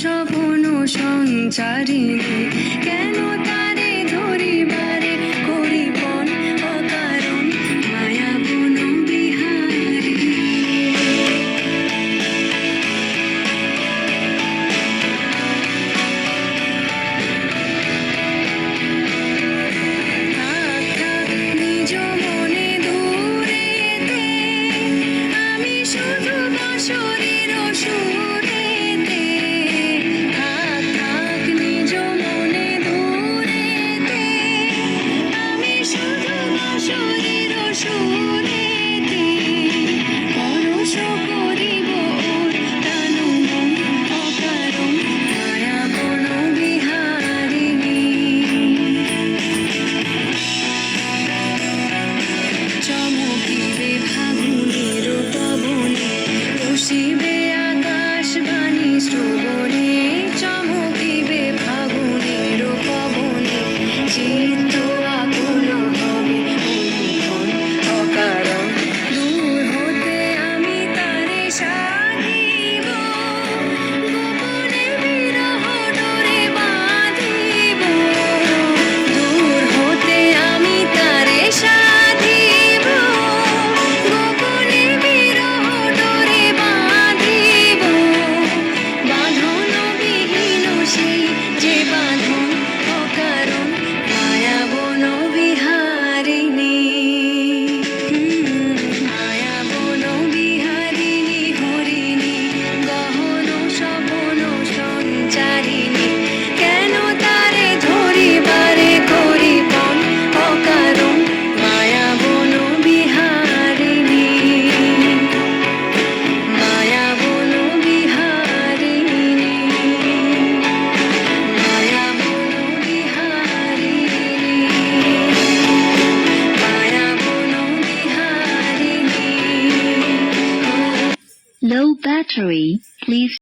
স্বপন সঞ্চারিণী কেন তারে ধরিবারে করিপন অকারণ মায়া বন বিহারী। নিজ মনে দূরেতে আমি শুধু বাঁশরীর সুরেতে থাক নিজ মনে দূরেতে আমি শুধু বাঁশরীর সুরেতে পরশ করিব ওর তানু মন অকারণ মায়া বন বিহারিণী। চমকিবে ফাগুনের পবনে বসিবে আকাশ বাণী শ্রবণে চমকিবে ফাগুনের পবনে চিত্ত আকুল হবে অনুক্ষণ অকারণ দূর হতে আমি তারে সাধিব গোপনে বিরহ ডোরে বাঁধিব দূর হতে আমি তারে সাধিব গোপনে বিরহ ডোরে বাঁধিব বাঁধন বিহীন সেই যে বাঁধন অকারণ মায়া বন বিহারিণী। মায়া বন বিহারিণী হরিণী গহন স্বপন সঞ্চারিণী কেন তারে ধরিবারে করিপন অকারণ মায়া বন বিহারিণী। মায়া বন বিহারিণী। মায়া বন বিহারিণী। মায়া বন বিহারিণী। Low battery, please